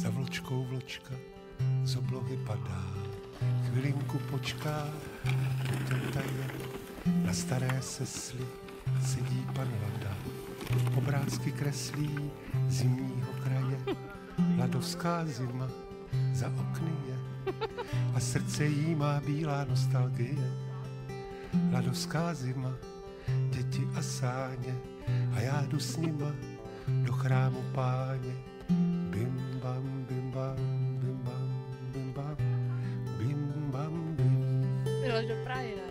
Za vločkou vločka z oblohy padá, chvilinku počká, potom taje. Na staré sesli sedí pan Lada, obrázky kreslí zimního kraje. Ladovská zima za okny je a srdce jí má bílá nostalgie. Ladovská zima, děti a sáně a já jdu s nima do chrámu Páně. Bim bam, bim bam, bim bam, bim bam, bim bam, bim. Jdeš do Prahy, ne?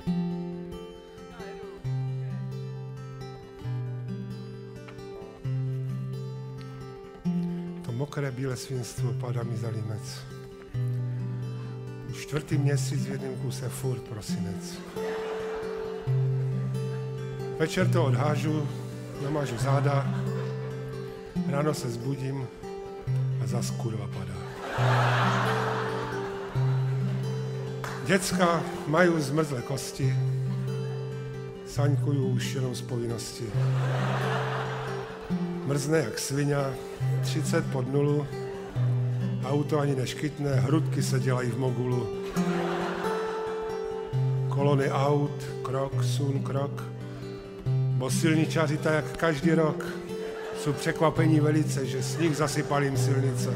To mokré bílé svinstvo padá mi za límec. Už 4. měsíc v jednom kuse furt prosinec. Večer to odhážu, namážu záda, ráno se zbudím a zas kurva padá. Děcka mají zmrzlé kosti, saňkuju už jenom z povinnosti. Mrzne jak svině, 30 pod nulu, auto ani neškytne, hrudky se dělají v mogulu. Kolony aut, krok, sun, krok, bo silničáři tak jak každý rok jsou překvapení velice, že sníh zasypal jim silnice.